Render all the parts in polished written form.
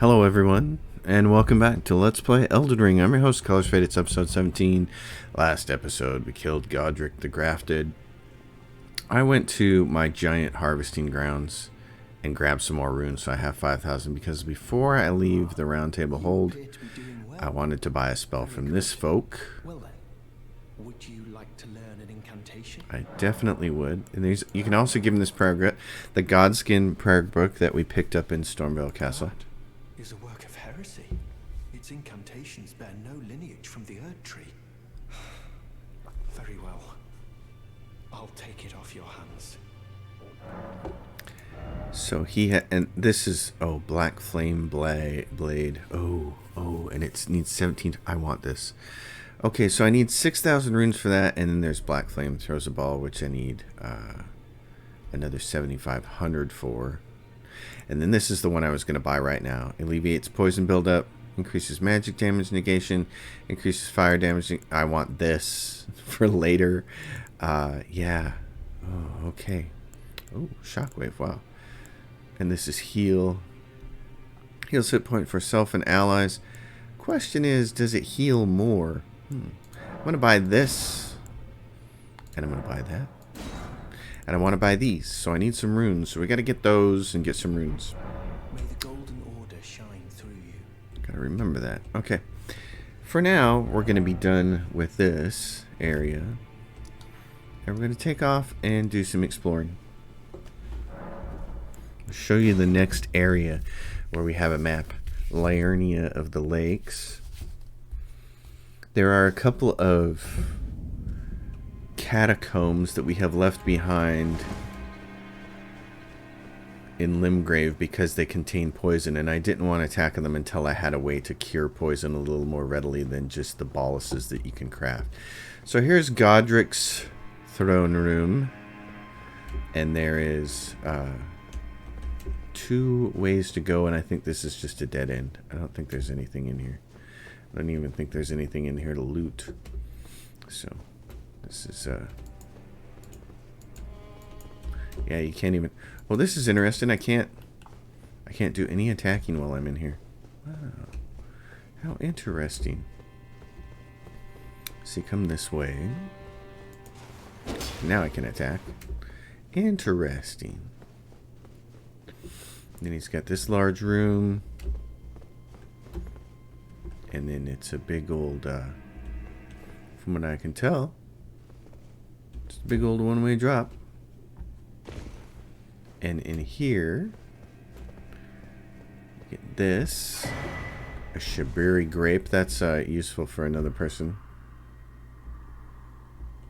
Hello everyone, and welcome back to Let's Play Elden Ring. I'm your host, Colors Fade. It's episode 17. Last episode, we killed Godric the Grafted. I went to my giant harvesting grounds and grabbed some more runes, so I have 5,000, because before I leave the Roundtable Hold, I wanted to buy a spell from this folk. Well then, would you like to learn an incantation? I definitely would. And you can also give him this prayer, the Godskin prayer book that we picked up in Stormveil Castle. That is a work of heresy. Its incantations bear no lineage from the Erd tree. Very well. I'll take it off your hands. So and this is, Black Flame Blade. And it needs 17. I want this. Okay, so I need 6,000 runes for that, and then there's Black Flame Throws a Ball, which I need another 7,500 for. And then this is the one I was going to buy right now. Alleviates poison buildup, increases magic damage negation, increases fire damage. I want this for later. Yeah. Oh, okay. Oh, shockwave. Wow. And this is heal. Heals hit point for self and allies. Question is, does it heal more? I'm going to buy this. And I'm going to buy that. And I want to buy these. So I need some runes. So we got to get those and get some runes. May the golden order shine through you. Got to remember that. Okay. For now, we're going to be done with this area. And we're going to take off and do some exploring. I'll show you the next area where we have a map. Liurnia of the Lakes. There are a couple of catacombs that we have left behind in Limgrave because they contain poison, and I didn't want to tackle them until I had a way to cure poison a little more readily than just the boluses that you can craft. So here's Godric's throne room, and there is 2 ways to go, and I think this is just a dead end. I don't think there's anything in here. I don't even think there's anything in here to loot. So this is yeah, you can't even. Well, this is interesting. I can't do any attacking while I'm in here. Wow, how interesting. See, come this way. Now I can attack. Interesting. Then he's got this large room. And then it's a big old, from what I can tell, it's a big old one-way drop. And in here, get this. A Shabiri grape. That's useful for another person.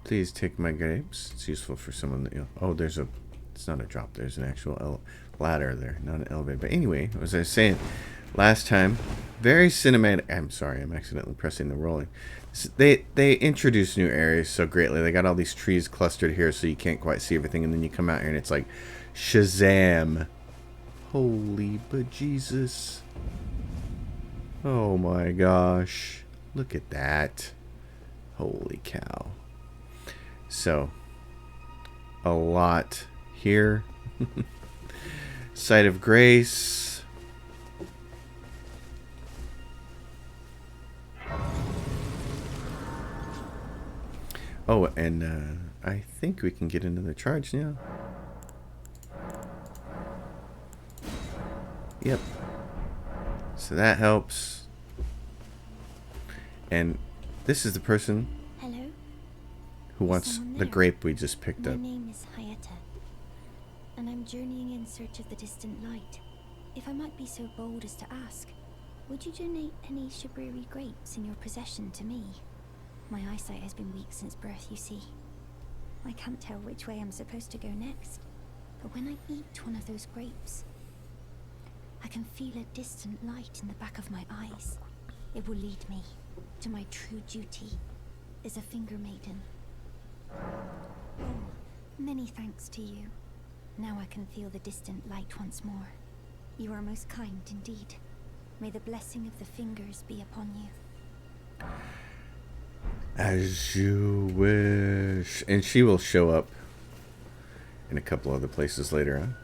Please take my grapes. It's useful for someone that you. Oh, there's a. It's not a drop. There's an actual ladder there, not an elevator. But anyway, as I was saying last time, very cinematic. I'm sorry, I'm accidentally pressing the rolling. They introduce new areas so greatly. They got all these trees clustered here, so you can't quite see everything, and then you come out here and it's like Shazam! Holy bejesus! Oh my gosh! Look at that! Holy cow! So, a lot here. Site of Grace. Oh, and I think we can get another charge now. Yep. So that helps. And this is the person who wants the grape we just picked up. My name is Hayata, and I'm journeying in search of the distant light. If I might be so bold as to ask, would you donate any Shabiri grapes in your possession to me? My eyesight has been weak since birth, you see. I can't tell which way I'm supposed to go next, but when I eat one of those grapes, I can feel a distant light in the back of my eyes. It will lead me to my true duty as a finger maiden. Oh, many thanks to you. Now I can feel the distant light once more. You are most kind indeed. May the blessing of the fingers be upon you. As you wish. And she will show up in a couple other places later on.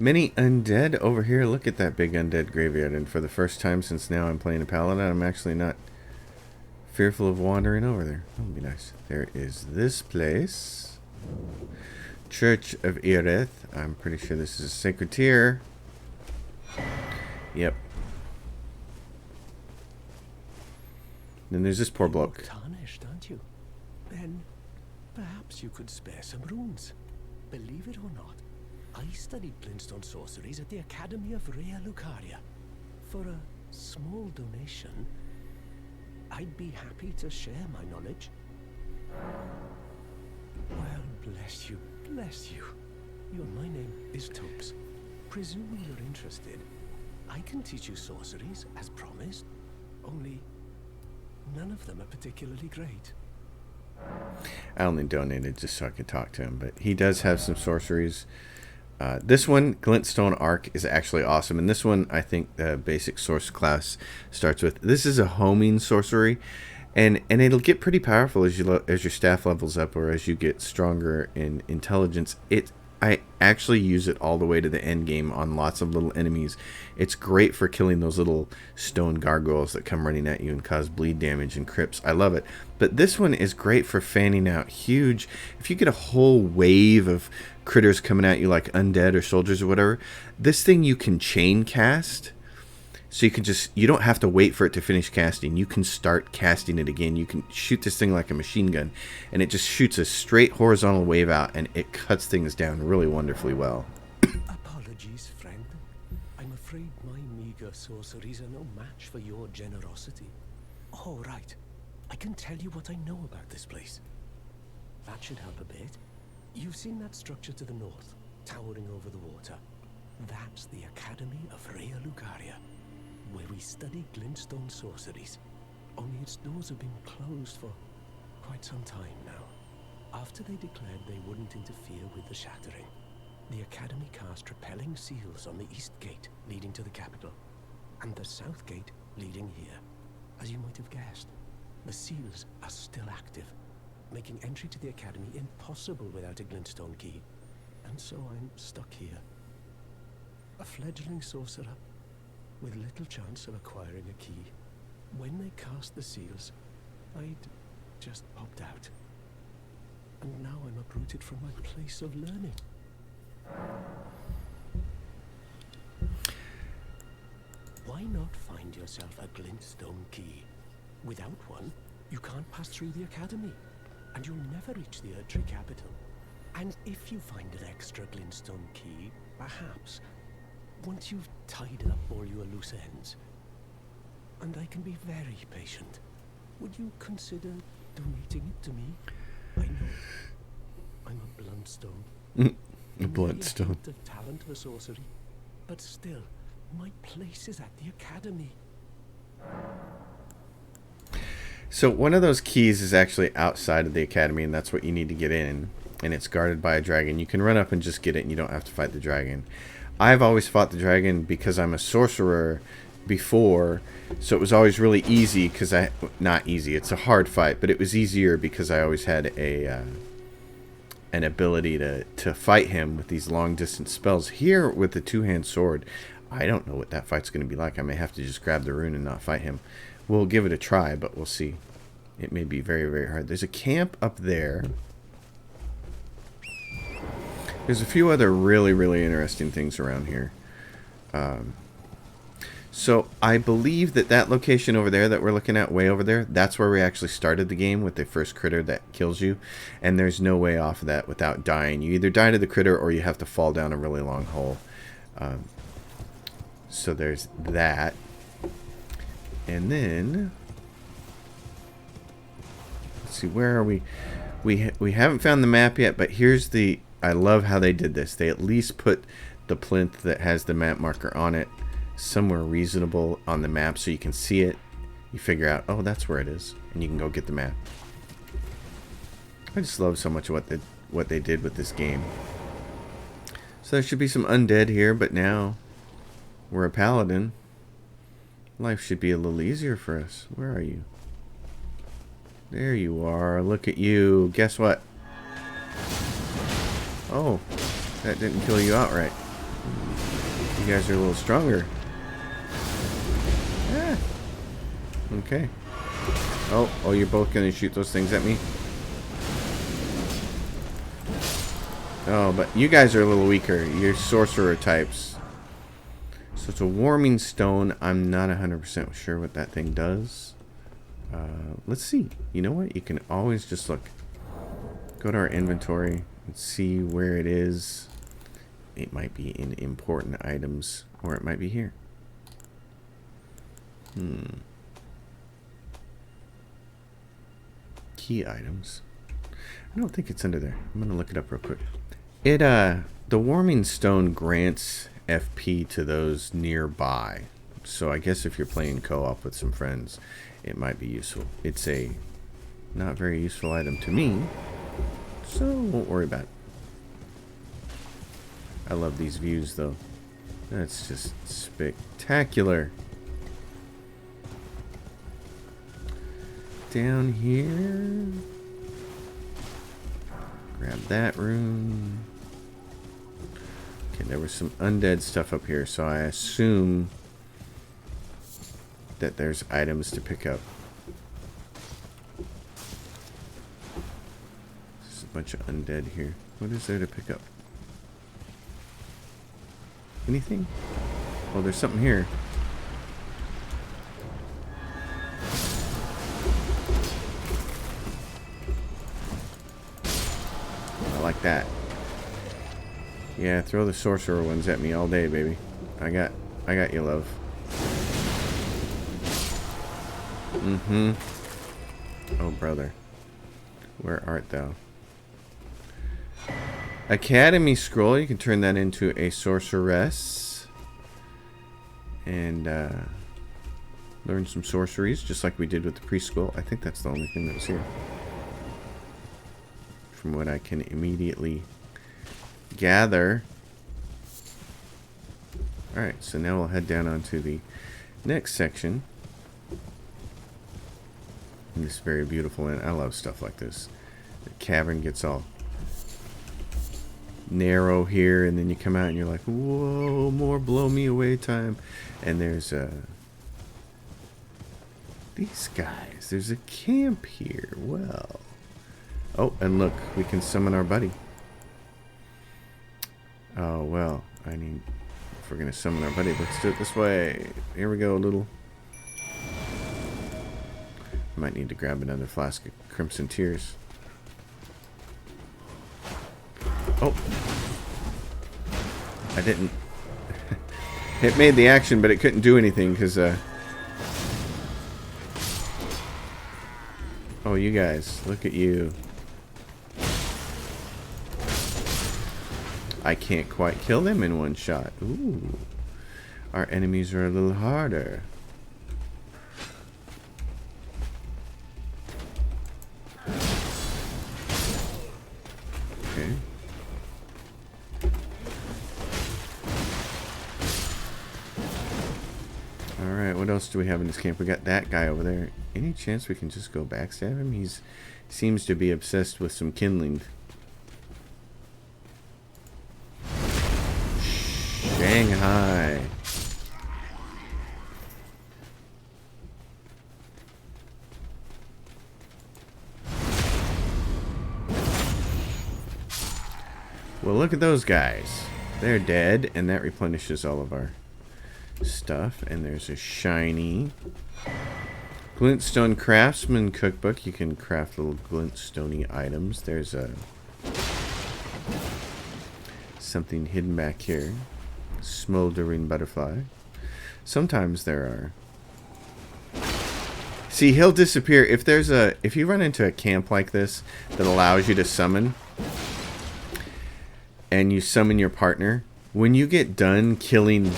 Many undead over here. Look at that big undead graveyard. And for the first time since now I'm playing a paladin, I'm actually not fearful of wandering over there. That would be nice. There is this place. Church of Irith. I'm pretty sure this is a sacred tier. Yep. Then there's this poor bloke. Tarnished, aren't you? Then perhaps you could spare some runes. Believe it or not, I studied glintstone sorceries at the Academy of Rea Lucaria. For a small donation, I'd be happy to share my knowledge. Well, bless you, bless you. My name is Topes. Presuming you're interested, I can teach you sorceries as promised. Only none of them are particularly great. I only donated just so I could talk to him, but he does have some sorceries. This one, Glintstone Arc, is actually awesome. And this one, I think the basic source class starts with. This is a homing sorcery, and it'll get pretty powerful as your staff levels up or as you get stronger in intelligence. I actually use it all the way to the end game on lots of little enemies. It's great for killing those little stone gargoyles that come running at you and cause bleed damage and crips. I love it. But this one is great for fanning out huge. If you get a whole wave of critters coming at you like undead or soldiers or whatever, this thing you can chain cast. So you don't have to wait for it to finish casting. You can start casting it again. You can shoot this thing like a machine gun, and it just shoots a straight horizontal wave out, and it cuts things down really wonderfully well. Apologies, friend. I'm afraid my meager sorceries are no match for your generosity. All right. I can tell you what I know about this place. That should help a bit. You've seen that structure to the north, towering over the water. That's the Academy of Rea Lucaria, where we study glintstone sorceries. Only its doors have been closed for quite some time now. After they declared they wouldn't interfere with the shattering, the Academy cast repelling seals on the east gate leading to the capital, and the south gate leading here. As you might have guessed, the seals are still active, making entry to the Academy impossible without a glintstone key. And so I'm stuck here, a fledgling sorcerer with little chance of acquiring a key. When they cast the seals, I'd just popped out. And now I'm uprooted from my place of learning. Why not find yourself a glintstone key? Without one, you can't pass through the Academy, and you'll never reach the Erdtree capital. And if you find an extra glintstone key, perhaps, once you've tied up all your loose ends, and I can be very patient, would you consider donating it to me? I know I'm a bluntstone. A bluntstone. A talent for sorcery, but still, my place is at the Academy. So one of those keys is actually outside of the Academy, and that's what you need to get in. And it's guarded by a dragon. You can run up and just get it, and you don't have to fight the dragon. I've always fought the dragon because I'm a sorcerer before, so it was always really easy because not easy, it's a hard fight, but it was easier because I always had an ability to fight him with these long distance spells. Here with the two-hand sword, I don't know what that fight's going to be like. I may have to just grab the rune and not fight him. We'll give it a try, but we'll see. It may be very, very hard. There's a camp up there. There's a few other really, really interesting things around here. So I believe that location over there that we're looking at, way over there, that's where we actually started the game with the first critter that kills you. And there's no way off of that without dying. You either die to the critter or you have to fall down a really long hole. So there's that. And then, let's see, where are we? We haven't found the map yet, but here's the... I love how they did this. They at least put the plinth that has the map marker on it somewhere reasonable on the map so you can see it. You figure out, oh, that's where it is, and you can go get the map. I just love so much what they did with this game. So there should be some undead here, but now we're a paladin. Life should be a little easier for us. Where are you? There you are. Look at you. Guess what? Oh, that didn't kill you outright. You guys are a little stronger. Ah. Okay. Oh, you're both gonna shoot those things at me? Oh, but you guys are a little weaker. You're sorcerer types. So it's a warming stone. I'm not 100% sure what that thing does. Let's see. You know what? You can always just look. Go to our inventory and see where it is. It might be in important items, or it might be here. Key items. I don't think it's under there. I'm gonna look it up real quick. The warming stone grants FP to those nearby. So I guess if you're playing co-op with some friends, it might be useful. It's a not very useful item to me, so won't worry about it. I love these views though. That's just spectacular. Down here. Grab that room. Okay, there was some undead stuff up here, so I assume that there's items to pick up. There's a bunch of undead here. What is there to pick up? Anything? Oh, there's something here. I like that. Yeah, throw the sorcerer ones at me all day, baby. I got you, love. Oh, brother. Where art thou? Academy scroll. You can turn that into a sorceress. And learn some sorceries, just like we did with the preschool. I think that's the only thing that was here. From what I can immediately gather. Alright, so now we'll head down onto the next section. And this very beautiful, and I love stuff like this. The cavern gets all narrow here, and then you come out and you're like, whoa, more blow me away time. And there's these guys. There's a camp here. Well. Oh, and look, we can summon our buddy. Oh, well, if we're going to summon our buddy, let's do it this way. Here we go, little. Might need to grab another flask of Crimson Tears. Oh. I didn't. It made the action, but it couldn't do anything because, oh, you guys, look at you. I can't quite kill them in one shot. Ooh. Our enemies are a little harder. Okay. Alright, what else do we have in this camp? We got that guy over there. Any chance we can just go backstab him? He seems to be obsessed with some kindling. Shanghai. Well, look at those guys. They're dead, and that replenishes all of our stuff. And there's a shiny Glintstone Craftsman Cookbook. You can craft little glintstony items. There's a something hidden back here. Smoldering butterfly. Sometimes there are. See, he'll disappear if you run into a camp like this that allows you to summon, and you summon your partner. When you get done killing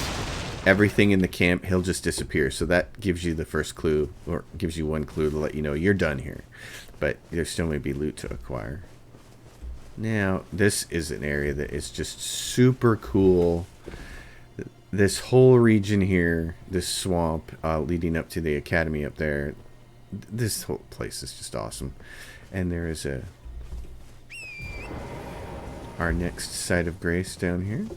everything in the camp, he'll just disappear. So that gives you the first clue, or gives you one clue to let you know you're done here. But there still may be loot to acquire. Now, this is an area that is just super cool. This whole region here, this swamp leading up to the academy up there, this whole place is just awesome. And there is our next site of grace down here.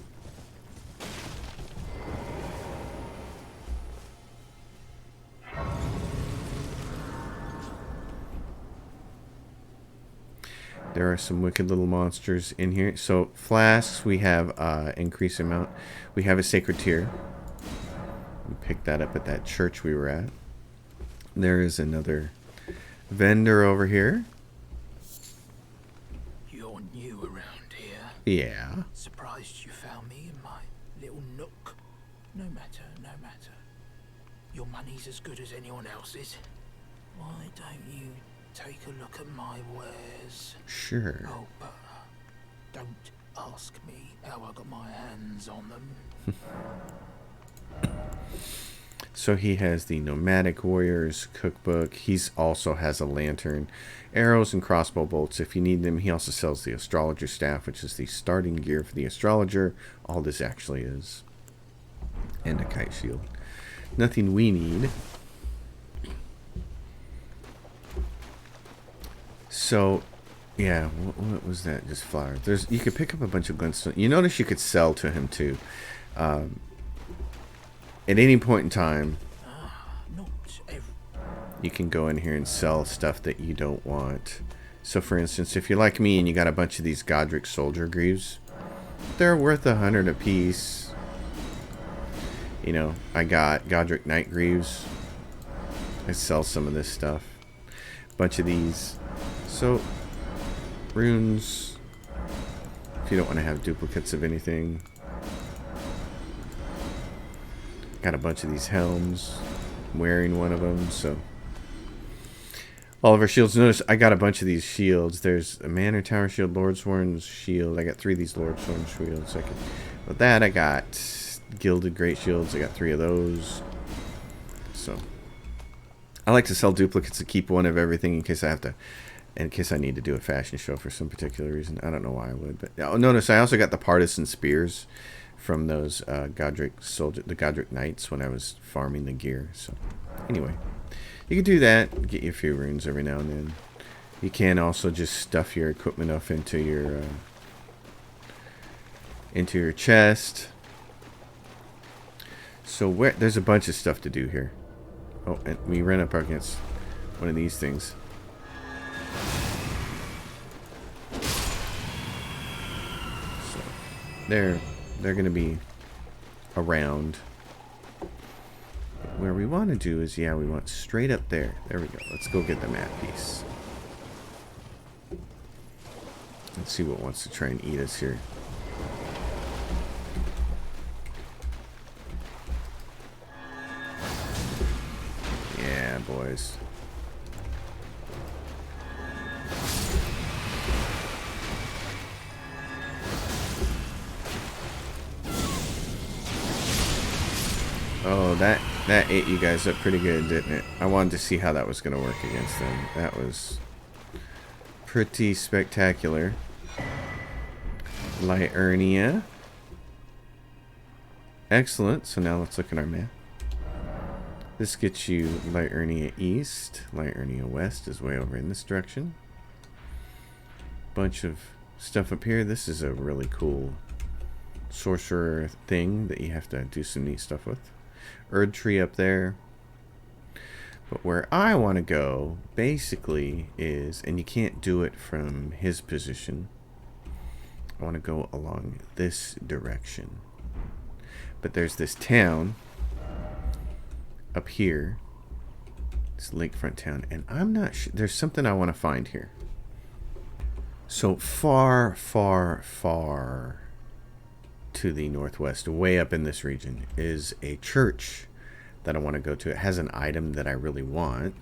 There are some wicked little monsters in here. So flasks, we have increase amount. We have a sacred tear. We picked that up at that church we were at. There is another vendor over here. You're new around here. Yeah. Surprised you found me in my little nook. No matter, no matter. Your money's as good as anyone else's. Why don't you take a look at my wares? Sure. Oh, but don't ask me how I got my hands on them. So he has the Nomadic Warriors cookbook. He's also has a lantern, arrows, and crossbow bolts if you need them. He also sells the astrologer staff, which is the starting gear for the astrologer. All this actually is. And a kite shield. Nothing we need. So, yeah, what was that? Just flowers. You could pick up a bunch of glintstone. You notice you could sell to him too. At any point in time, you can go in here and sell stuff that you don't want. So, for instance, if you're like me and you got a bunch of these Godric soldier greaves, they're worth 100 apiece. You know, I got Godric Knight Greaves. I sell some of this stuff. Bunch of these. So, runes. If you don't want to have duplicates of anything. Got a bunch of these helms. I'm wearing one of them, so. All of our shields. Notice I got a bunch of these shields. There's a Manor Tower shield, Lordsworn's shield. I got 3 of these Lordsworn shields. With that, I got Gilded Great Shields. I got 3 of those. So, I like to sell duplicates to keep one of everything in case I need to do a fashion show for some particular reason. I don't know why I would, but notice I also got the partisan spears from those the Godric Knights when I was farming the gear. So, anyway, you can do that. Get you a few runes every now and then. You can also just stuff your equipment up into your chest. So there's a bunch of stuff to do here. Oh, and we ran up against one of these things. So they're going to be around. But where we want to do is, we want straight up there. There we go. Let's go get the map piece. Let's see what wants to try and eat us here. Yeah, boys. Oh, that ate you guys up pretty good, didn't it? I wanted to see how that was going to work against them. That was pretty spectacular. Liurnia. Excellent. So now let's look at our map. This gets you Liurnia East. Liurnia West is way over in this direction. Bunch of stuff up here. This is a really cool sorcerer thing that you have to do some neat stuff with. Erd tree up there. But where I want to go basically is, and you can't do it from his position, I want to go along this direction. But there's this town up here, this lakefront town, and I'm not sure. There's something I want to find here. So far, far, far to the northwest, way up in this region, is a church that I want to go to. It has an item that I really want.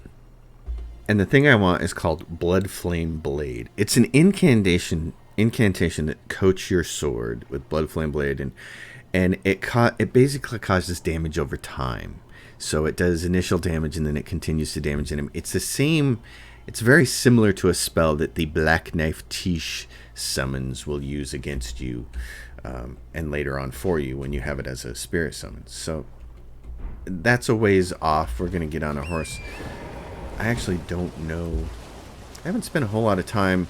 And the thing I want is called Blood Flame Blade. It's an incantation that coats your sword with Blood Flame Blade, and it basically causes damage over time. So it does initial damage and then it continues to damage him. It's the same. It's very similar to a spell that the Black Knife Tish summons will use against you, and later on for you when you have it as a spirit summon. So that's a ways off. We're going to get on a horse. I actually don't know. I haven't spent a whole lot of time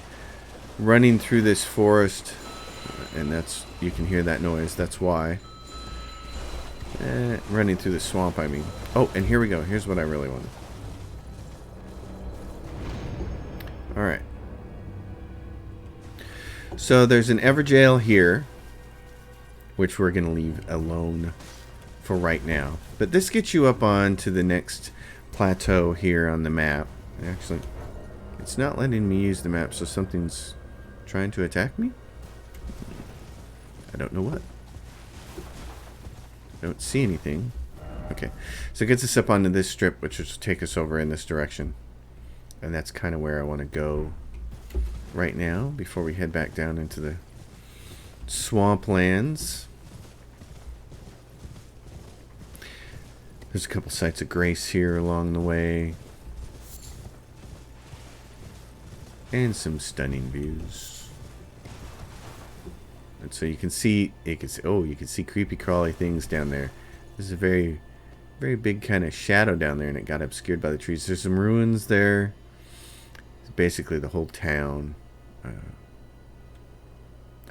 running through this forest, and that's, you can hear that noise. That's why. Running through the swamp, I mean. Oh, and here we go. Here's what I really wanted. Alright. So there's an Everjail here, which we're going to leave alone for right now. But this gets you up on to the next plateau here on the map. Actually, it's not letting me use the map, so something's trying to attack me? I don't know what. I don't see anything. Okay, so it gets us up onto this strip, which will take us over in this direction. And that's kind of where I want to go right now, before we head back down into the swamplands. There's a couple sites of grace here along the way. And some stunning views. And so you can see, oh, you can see creepy crawly things down there. This is a very, very big kind of shadow down there, and it got obscured by the trees. There's some ruins there. It's basically the whole town.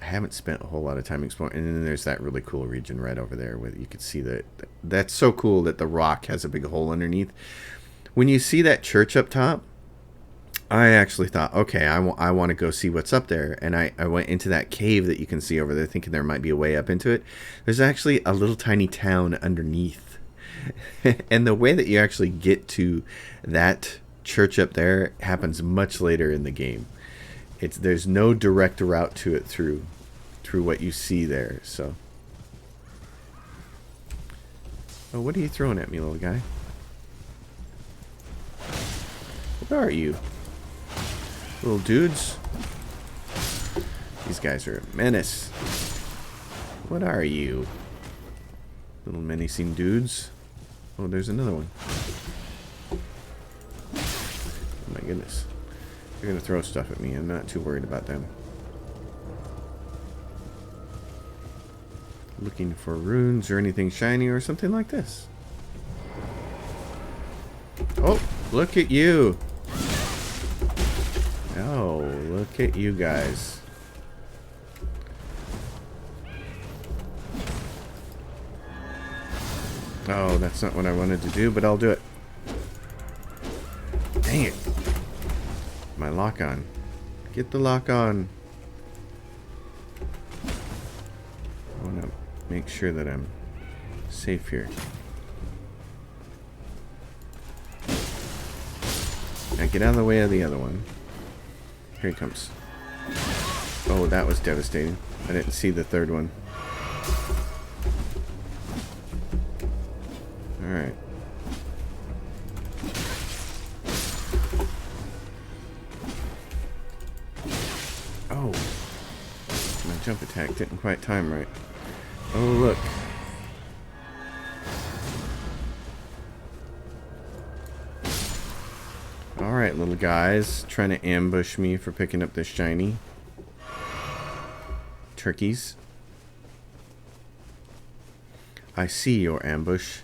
I haven't spent a whole lot of time exploring. And then there's that really cool region right over there where you can see that. That's so cool that the rock has a big hole underneath. When you see that church up top, I actually thought, okay, I want to go see what's up there. And I went into that cave that you can see over there, thinking there might be a way up into it. There's actually a little tiny town underneath. And the way that you actually get to that church up there happens much later in the game. There's no direct route to it through what you see there. So, oh, what are you throwing at me, little guy? What are you, little dudes? These guys are a menace. What are you, little menacing dudes? Oh, there's another one. Oh my goodness. They're going to throw stuff at me. I'm not too worried about them. Looking for runes or anything shiny or something like this. Oh, look at you. Oh, look at you guys. Oh, that's not what I wanted to do, but I'll do it. Dang it. My lock on. Get the lock on. I want to make sure that I'm safe here. Now get out of the way of the other one. Here he comes. Oh, that was devastating. I didn't see the third one. Alright. Oh. My jump attack didn't quite time right. Oh, look. Alright, little guys. Trying to ambush me for picking up this shiny. Turkeys. I see your ambush.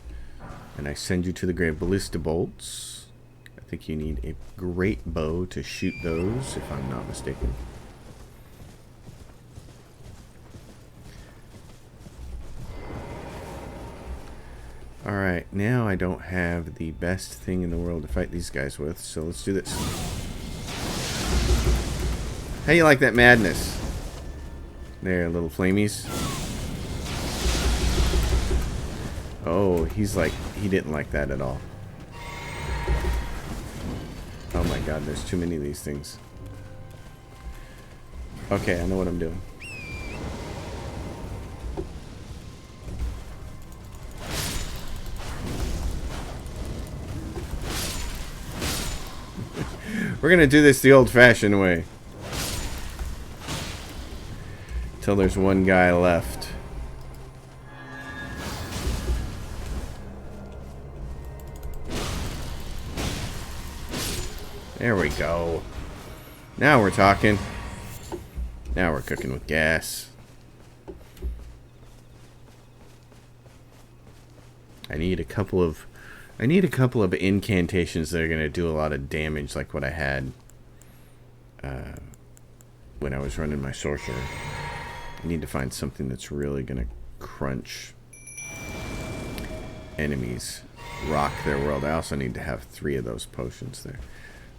And I send you to the grave. Ballista bolts. I think you need a great bow to shoot those, if I'm not mistaken. Alright, now I don't have the best thing in the world to fight these guys with, so let's do this. How you like that madness? There, little flamies. Oh, he's like, he didn't like that at all. Oh my god, there's too many of these things. Okay, I know what I'm doing. We're gonna do this the old-fashioned way. Till there's one guy left. There we go. Now we're talking. Now we're cooking with gas. I need a couple of incantations that are going to do a lot of damage, like what I had when I was running my sorcerer. I need to find something that's really going to crunch enemies, rock their world. I also need to have 3 of those potions there.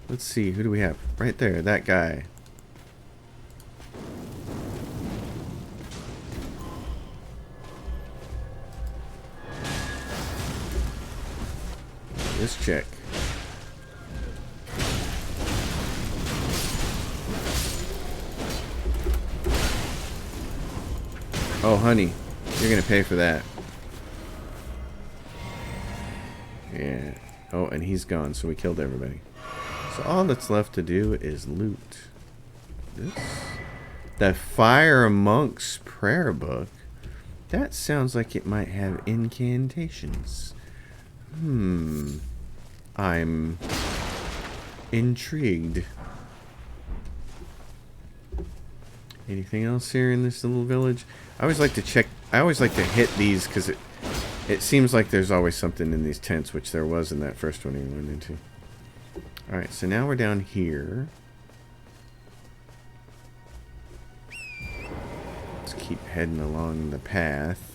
Let's see, who do we have? Right there, that guy. This chick. Oh, honey, you're gonna pay for that. Yeah. Oh, and he's gone, so we killed everybody. So all that's left to do is loot. This, the Fire Monk's Prayer Book. That sounds like it might have incantations. I'm intrigued. Anything else here in this little village? I always like to check. I always like to hit these because it seems like there's always something in these tents, which there was in that first one we went into. Alright, so now we're down here. Let's keep heading along the path.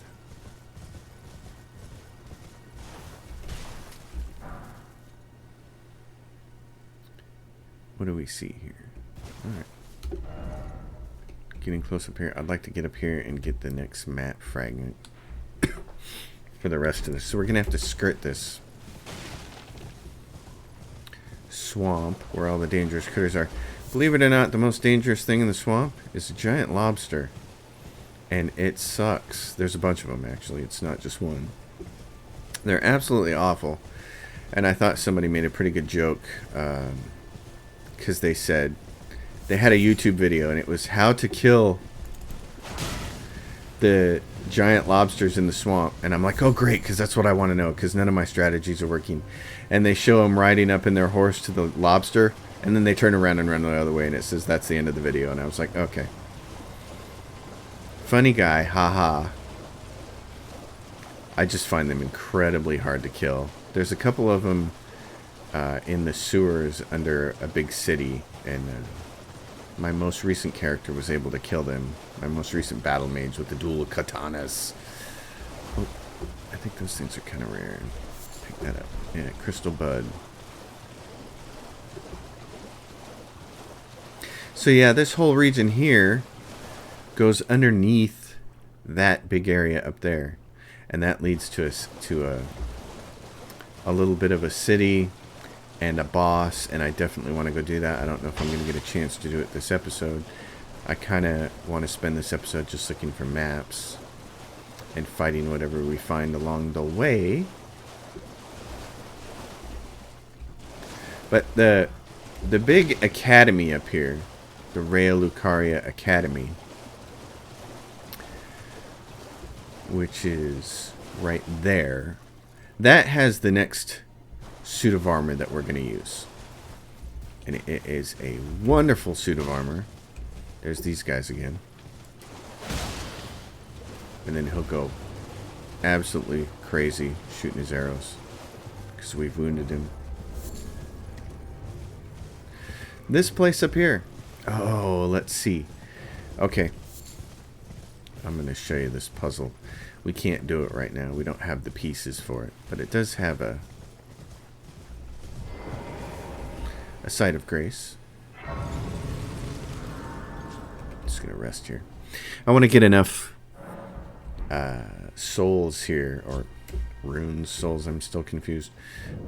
What do we see here? Alright. Getting close up here. I'd like to get up here and get the next map fragment for the rest of this. So we're going to have to skirt this swamp where all the dangerous critters are. Believe it or not, the most dangerous thing in the swamp is a giant lobster. And it sucks. There's a bunch of them, actually. It's not just one. They're absolutely awful. And I thought somebody made a pretty good joke. Because they said... They had a YouTube video, and it was how to kill the giant lobsters in the swamp. And I'm like, oh, great, because that's what I want to know, because none of my strategies are working. And they show them riding up in their horse to the lobster, and then they turn around and run the other way, and it says that's the end of the video. And I was like, okay. Funny guy, haha. I just find them incredibly hard to kill. There's a couple of them in the sewers under a big city, and my most recent character was able to kill them. My most recent battle mage with the dual katanas. Oh, I think those things are kind of rare. Pick that up. Yeah, crystal bud. So yeah, this whole region here goes underneath that big area up there, and that leads to a little bit of a city and a boss, and I definitely want to go do that. I don't know if I'm going to get a chance to do it this episode. I kind of want to spend this episode just looking for maps and fighting whatever we find along the way. But the big academy up here, the Rea Lucaria Academy, which is right there, that has the next suit of armor that we're going to use. And it is a wonderful suit of armor. There's these guys again. And then he'll go absolutely crazy shooting his arrows because we've wounded him. This place up here. Oh, let's see. Okay. I'm going to show you this puzzle. We can't do it right now. We don't have the pieces for it. But it does have a site of grace. Just going to rest here. I want to get enough souls here, or runes, souls, I'm still confused,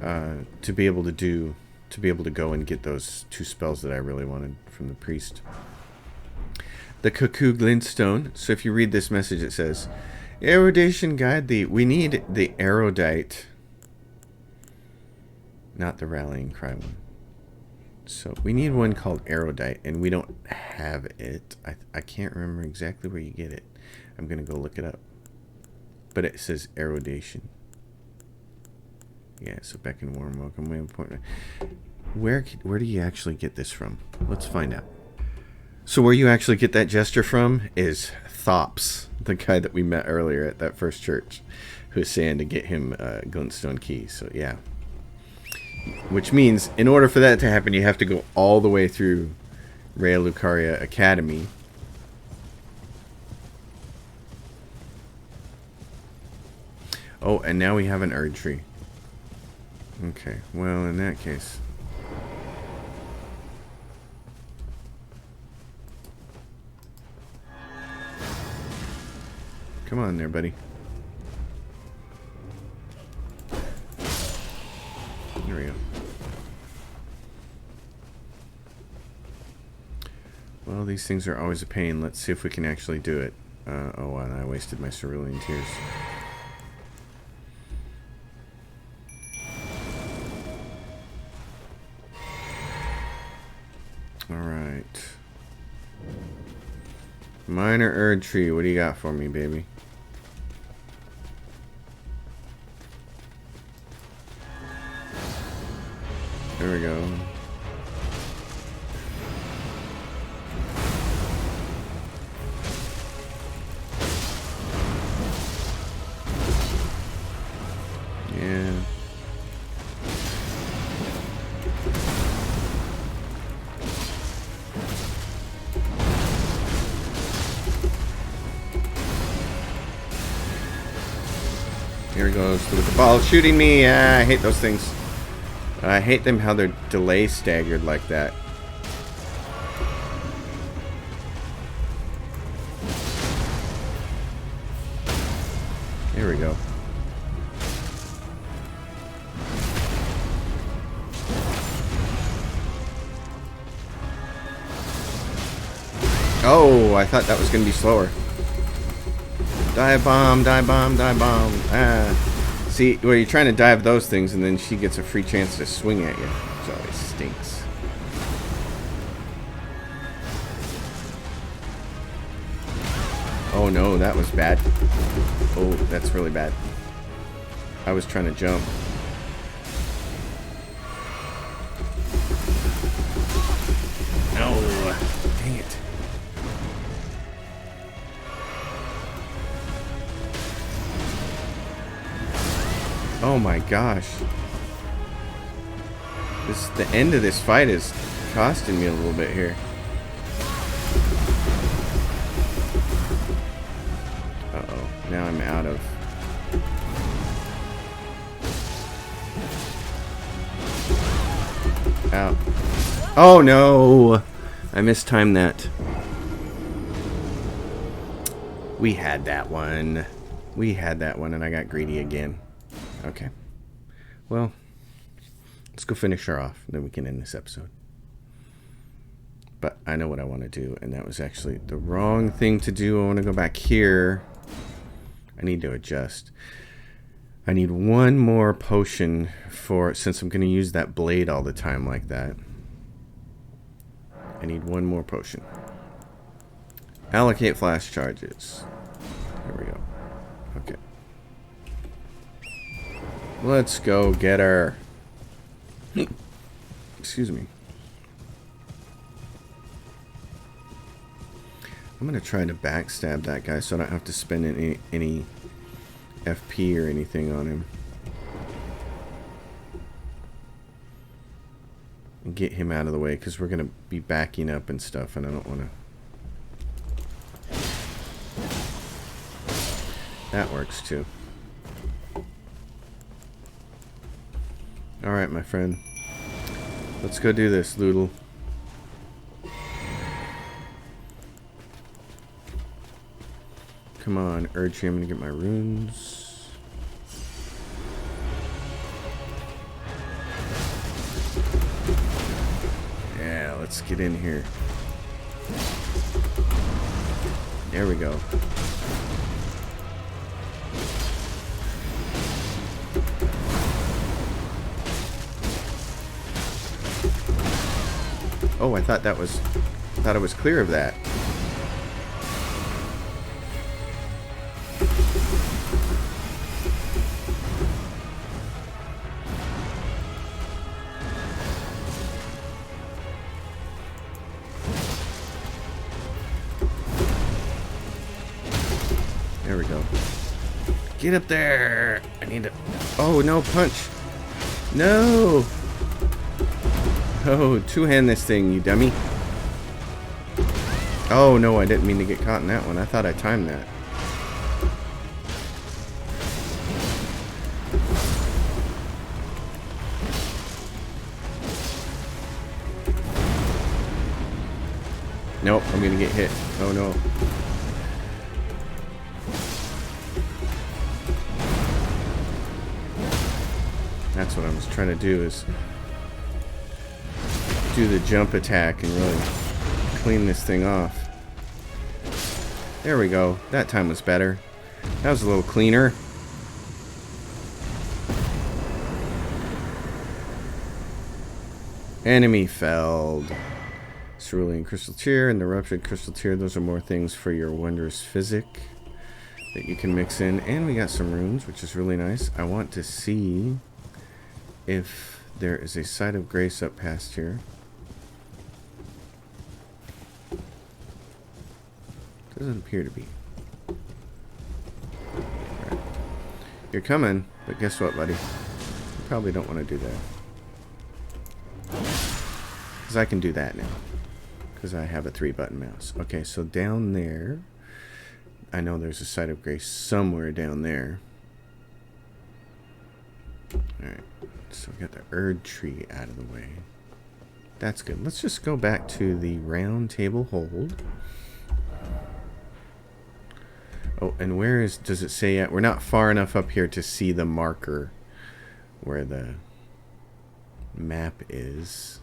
to be able to go and get those 2 spells that I really wanted from the priest. The Cuckoo Glintstone. So if you read this message, it says, Erudition Guide Thee. We need the Erudite, not the Rallying Cry one. So we need one called Erudite, and we don't have it. I can't remember exactly where you get it. I'm going to go look it up. But it says Erudition. Yeah, so Beck and Warm, welcome. We have appointment. Where do you actually get this from? Let's find out. So where you actually get that gesture from is Thops, the guy that we met earlier at that first church, who was saying to get him a Glintstone key. So yeah. Which means, in order for that to happen, you have to go all the way through Rea Lucaria Academy. Oh, and now we have an Erd tree. Okay, well, in that case... Come on there, buddy. There we go. Well, these things are always a pain. Let's see if we can actually do it. Oh, and I wasted my cerulean tears. Alright. Minor Erd Tree, what do you got for me, baby? There we go. Yeah. Here he goes with the ball shooting me. Ah, I hate those things. I hate them how they're delay staggered like that. Here we go. Oh, I thought that was going to be slower. Dive bomb, dive bomb, dive bomb. Ah. See, well, you're trying to dive those things, and then she gets a free chance to swing at you, which always stinks. Oh no, that was bad. Oh, that's really bad. I was trying to jump. No, dang it. Oh my gosh. The end of this fight is costing me a little bit here. Uh-oh. Now I'm out of... Out. Oh no! I mistimed that. We had that one. We had that one and I got greedy again. Okay. Well, let's go finish her off, then we can end this episode. But I know what I want to do, and that was actually the wrong thing to do. I want to go back here. I need to adjust. I need one more potion for, since I'm going to use that blade all the time like that. I need one more potion. Allocate flash charges. There we go. Okay. Let's go get her. Excuse me. I'm gonna try to backstab that guy so I don't have to spend any FP or anything on him. And get him out of the way because we're gonna be backing up and stuff, and I don't want to. That works too. Alright, my friend. Let's go do this, Loodle. Come on, Erdtree, I'm gonna get my runes. Yeah, let's get in here. There we go. Oh, I thought I was clear of that. There we go. Get up there! I need to... Oh, no, punch! No! Oh, two-hand this thing, you dummy. Oh, no, I didn't mean to get caught in that one. I thought I timed that. Nope, I'm gonna get hit. Oh, no. That's what I was trying to do, is do the jump attack and really clean this thing off. There we go. That time was better. That was a little cleaner. Enemy felled. Cerulean Crystal Tear and the Ruptured Crystal Tear. Those are more things for your Wondrous Physic that you can mix in. And we got some runes, which is really nice. I want to see if there is a Site of Grace up past here. Doesn't appear to be. Right. You're coming, but guess what, buddy? You probably don't want to do that. Because I can do that now. Because I have a 3-button mouse. Okay, so down there, I know there's a Site of Grace somewhere down there. Alright, so we got the Erd tree out of the way. That's good. Let's just go back to the Roundtable Hold. Oh, and where does it say at? We're not far enough up here to see the marker where the map is.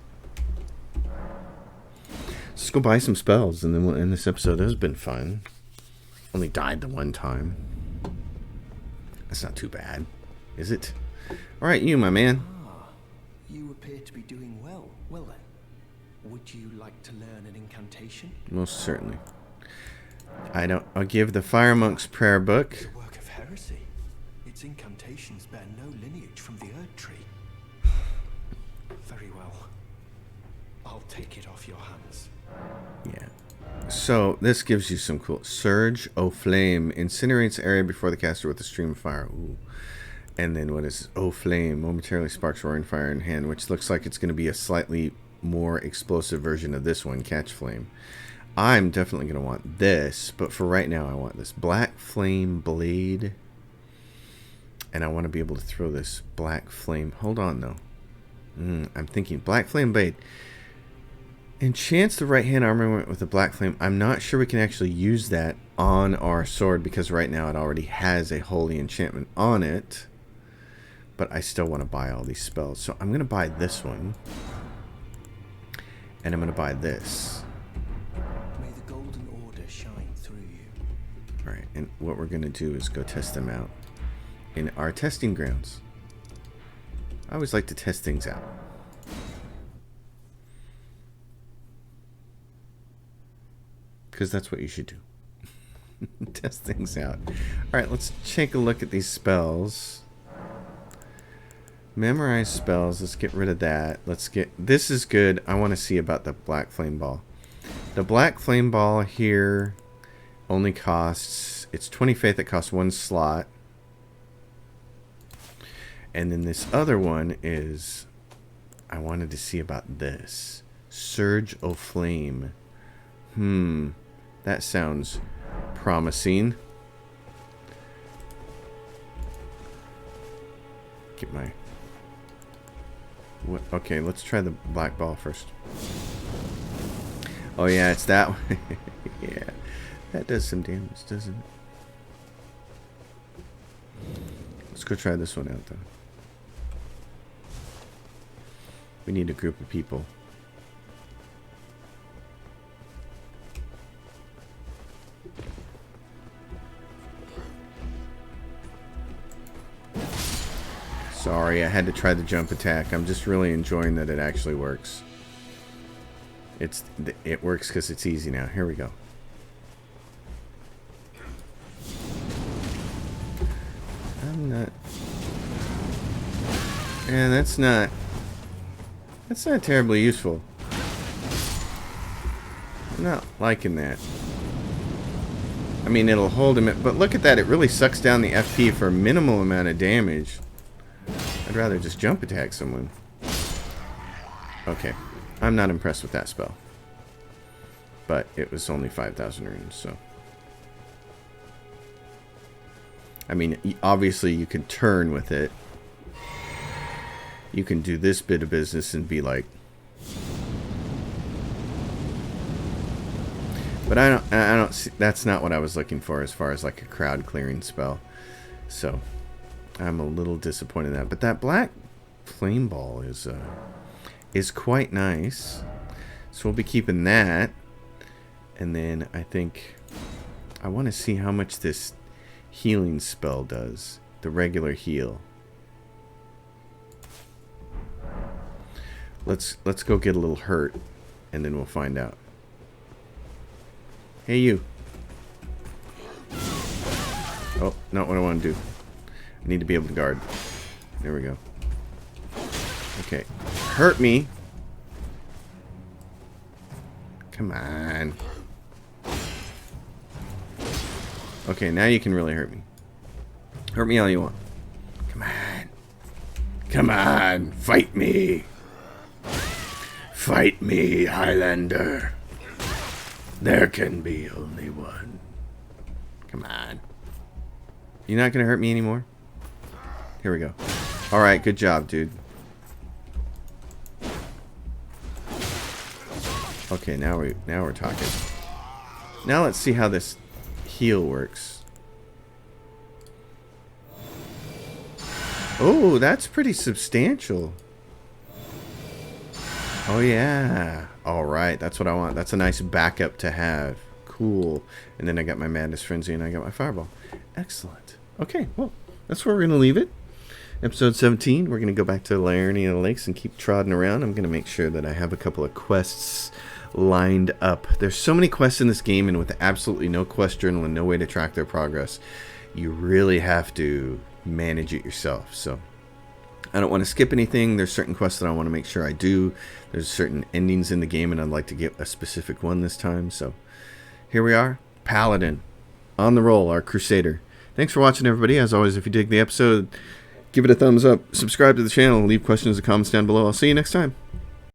Let's go buy some spells and then we'll end this episode. That has been fun. Only died the one time. That's not too bad, is it? Alright, you, my man. Ah, you appear to be doing well. Well then, would you like to learn an incantation? Most certainly. I'll give the Fire Monk's prayer book. It's a work of heresy. Its incantations bear no lineage from the Erd tree. Very well. I'll take it off your hands. Yeah. So, this gives you some cool... Surge O Flame. Incinerates area before the caster with a stream of fire. Ooh. And then what is O Flame? Momentarily sparks roaring fire in hand, which looks like it's going to be a slightly more explosive version of this one, Catch Flame. I'm definitely going to want this, but for right now I want this Black Flame Blade. And I want to be able to throw this Black Flame... Hold on, though. I'm thinking Black Flame Blade. Enchants the right hand armament with a Black Flame. I'm not sure we can actually use that on our sword because right now it already has a holy enchantment on it. But I still want to buy all these spells. So I'm going to buy this one. And I'm going to buy this. May the Golden Order shine through you. Alright, and what we're going to do is go test them out in our testing grounds. I always like to test things out. Because that's what you should do. Test things out. Alright, let's take a look at these spells. Memorize spells. Let's get rid of that. Let's get... This is good. I want to see about the Black Flame Ball. The Black Flame Ball here only costs... It's 20 faith. It costs 1 slot. And then this other one is... I wanted to see about this. Surge O Flame. That sounds promising. Get my... What? Okay, let's try the black ball first. Oh yeah, it's that one. Yeah, that does some damage, doesn't it? Let's go try this one out though. We need a group of people. Sorry, I had to try the jump attack. I'm just really enjoying that it actually works. It works because it's easy now. Here we go. I'm not... And that's not terribly useful. I'm not liking that. I mean, it'll hold him, but look at that. It really sucks down the FP for a minimal amount of damage. I'd rather just jump attack someone. Okay. I'm not impressed with that spell. But it was only 5,000 runes, so... I mean, obviously you can turn with it. You can do this bit of business and be like... But I don't see... That's not what I was looking for as far as like a crowd clearing spell. So... I'm a little disappointed in that. But that black flame ball is quite nice. So we'll be keeping that. And then I think I want to see how much this healing spell does. The regular heal. Let's go get a little hurt, and then we'll find out. Hey, you. Oh, not what I want to do. I need to be able to guard. There we go. Okay. Hurt me. Come on. Okay, now you can really hurt me. Hurt me all you want. Come on. Come on. Fight me. Fight me, Highlander. There can be only one. Come on. You're not going to hurt me anymore? Here we go. Alright, good job, dude. Okay, now we're talking. Now let's see how this heal works. Oh, that's pretty substantial. Oh yeah. Alright, that's what I want. That's a nice backup to have. Cool. And then I got my Madness Frenzy and I got my Fireball. Excellent. Okay, well, that's where we're going to leave it. Episode 17, we're going to go back to Liurnia Lakes and keep trotting around. I'm going to make sure that I have a couple of quests lined up. There's so many quests in this game, and with absolutely no quest journal and no way to track their progress, you really have to manage it yourself. So I don't want to skip anything. There's certain quests that I want to make sure I do. There's certain endings in the game, and I'd like to get a specific one this time. So here we are, Paladin, on the roll, our Crusader. Thanks for watching, everybody. As always, if you dig the episode, give it a thumbs up, subscribe to the channel, leave questions and comments down below. I'll see you next time.